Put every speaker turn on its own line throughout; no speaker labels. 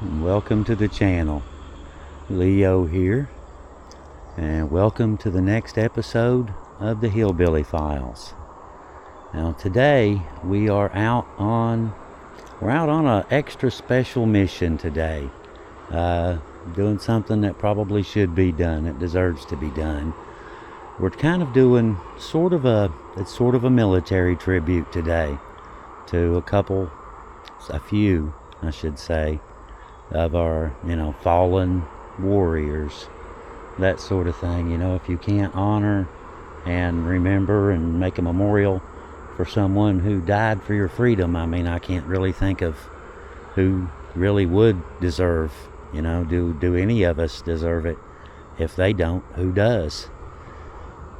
and welcome to the channel. Leo here, and welcome to the next episode of the Hillbilly Files. Now today we are out on an extra special mission today, doing something that probably should be done. It deserves to be done. We're kind of doing sort of a military tribute today to a few, I should say, of our, fallen warriors, that sort of thing. If you can't honor and remember and make a memorial for someone who died for your freedom, I can't really think of who really would deserve, do any of us deserve it? If they don't, who does?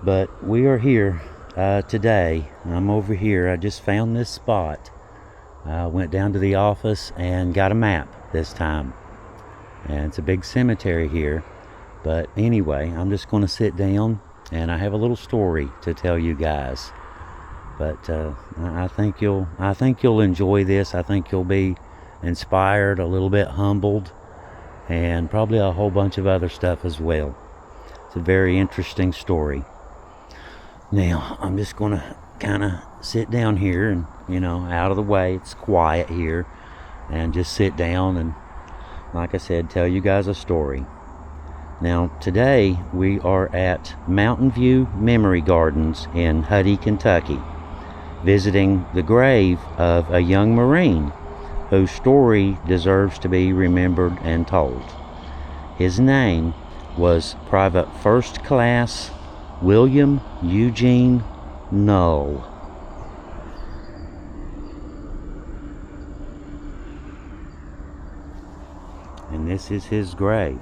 But we are here today. I'm over here. I just found this spot. I went down to the office and got a map this time. And it's a big cemetery here. But anyway, I'm just going to sit down and I have a little story to tell you guys. But I think you'll enjoy this. I think you'll be inspired, a little bit humbled, and probably a whole bunch of other stuff as well. It's a very interesting story. Now, I'm just going to kind of sit down here and, out of the way. It's quiet here. And just sit down and, like I said, tell you guys a story. Now, today we are at Mountain View Memory Gardens in Huddy, Kentucky, visiting the grave of a young Marine whose story deserves to be remembered and told. His name was Private First Class William Eugene Null. And this is his grave.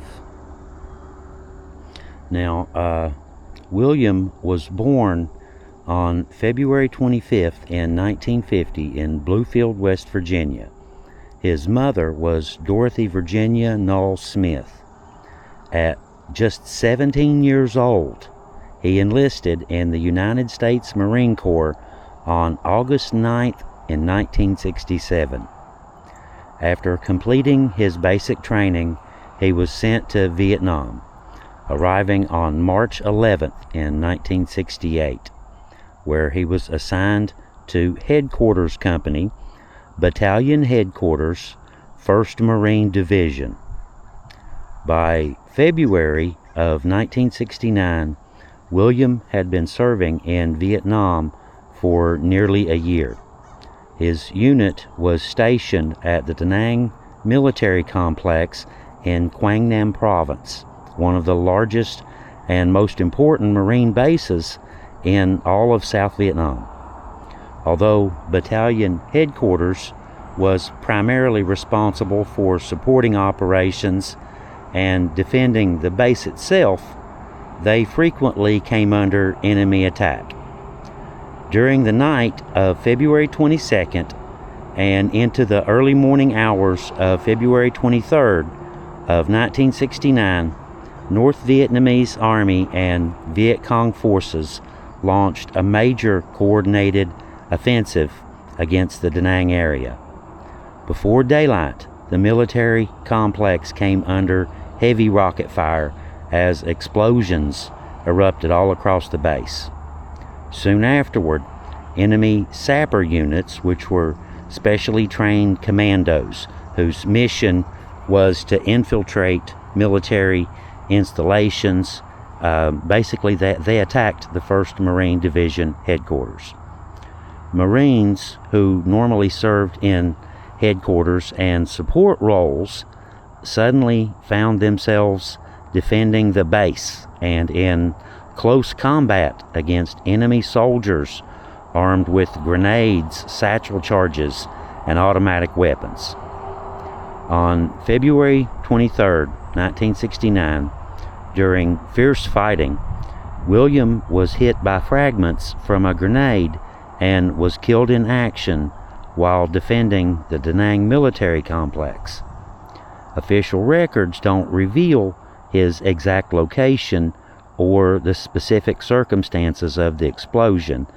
Now, William was born on February 25th in 1950 in Bluefield, West Virginia. His mother was Dorothy Virginia Null Smith. At just 17 years old, he enlisted in the United States Marine Corps on August 9th in 1967. After completing his basic training, he was sent to Vietnam, arriving on March 11th in 1968, where he was assigned to Headquarters Company, Battalion Headquarters, 1st Marine Division. By February of 1969, William had been serving in Vietnam for nearly a year. His unit was stationed at the Da Nang military complex in Quang Nam Province, one of the largest and most important Marine bases in all of South Vietnam. Although Battalion Headquarters was primarily responsible for supporting operations and defending the base itself, they frequently came under enemy attack. During the night of February 22nd and into the early morning hours of February 23rd of 1969, North Vietnamese Army and Viet Cong forces launched a major coordinated offensive against the Da Nang area. Before daylight, the military complex came under heavy rocket fire as explosions erupted all across the base. Soon afterward, enemy sapper units, which were specially trained commandos whose mission was to infiltrate military installations, basically they attacked the 1st Marine Division headquarters. Marines who normally served in headquarters and support roles suddenly found themselves defending the base and in close combat against enemy soldiers armed with grenades, satchel charges, and automatic weapons. On February 23, 1969, during fierce fighting, William was hit by fragments from a grenade and was killed in action while defending the Da Nang military complex. Official records don't reveal his exact location or the specific circumstances of the explosion,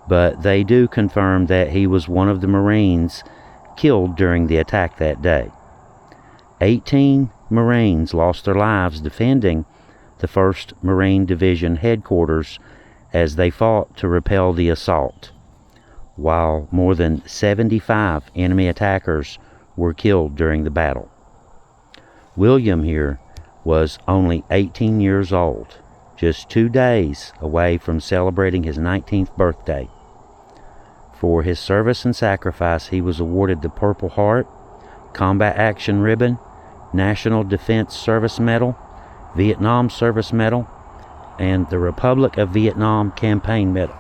but they do confirm that he was one of the Marines killed during the attack that day. 18 Marines lost their lives defending the 1st Marine Division headquarters as they fought to repel the assault, while more than 75 enemy attackers were killed during the battle. William here was only 18 years old, just 2 days away from celebrating his 19th birthday. For his service and sacrifice, he was awarded the Purple Heart, Combat Action Ribbon, National Defense Service Medal, Vietnam Service Medal, and the Republic of Vietnam Campaign Medal.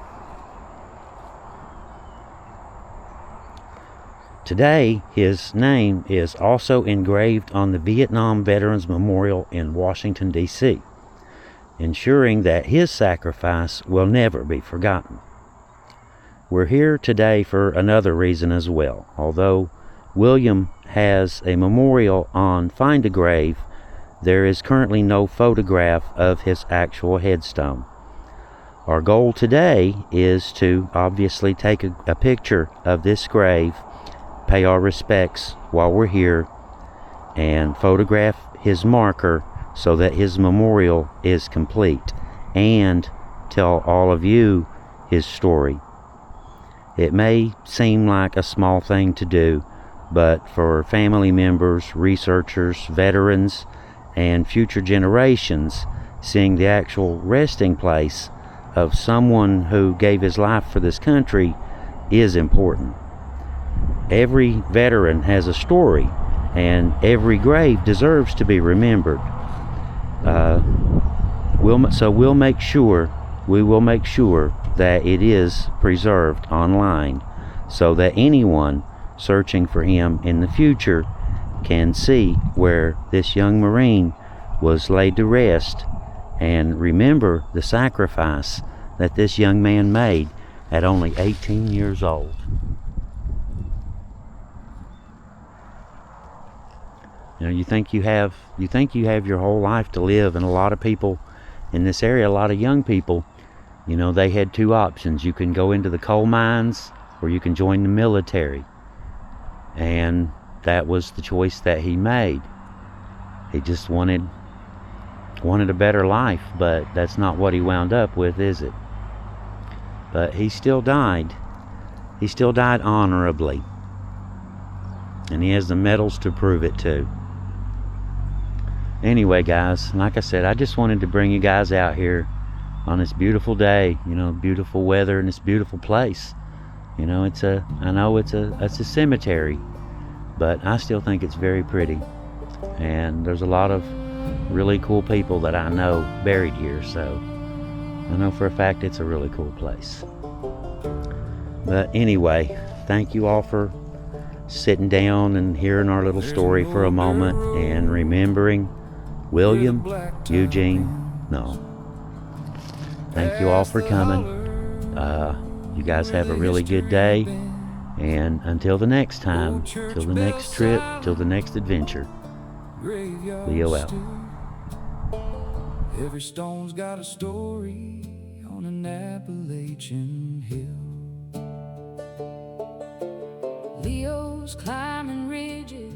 Today, his name is also engraved on the Vietnam Veterans Memorial in Washington, D.C., ensuring that his sacrifice will never be forgotten. We're here today for another reason as well. Although William has a memorial on Find a Grave, there is currently no photograph of his actual headstone. Our goal today is to obviously take a picture of this grave, pay our respects while we're here, and photograph his marker so that his memorial is complete, and tell all of you his story. It may seem like a small thing to do, but for family members, researchers, veterans, and future generations, seeing the actual resting place of someone who gave his life for this country is important. Every veteran has a story, and every grave deserves to be remembered. We will make sure that it is preserved online, so that anyone searching for him in the future can see where this young Marine was laid to rest, and remember the sacrifice that this young man made at only 18 years old. You know, you think you have your whole life to live, and a lot of people in this area, a lot of young people, you know, they had 2 options. You can go into the coal mines, or you can join the military. And that was the choice that he made. He just wanted a better life, but that's not what he wound up with, is it? But he still died. He still died honorably. And he has the medals to prove it too. Anyway, guys, like I said, I just wanted to bring you guys out here on this beautiful day, you know, beautiful weather and this beautiful place. You know, I know it's a cemetery, but I still think it's very pretty. And there's a lot of really cool people that I know buried here, so I know for a fact it's a really cool place. But anyway, thank you all for sitting down and hearing our little story for a moment and remembering William Eugene Null. Thank you all for coming. You guys have a really good day, and until the next time, till the next trip, till the next adventure, Leo out.
Every stone's got a story on an Appalachian hill. Leo's climbing ridges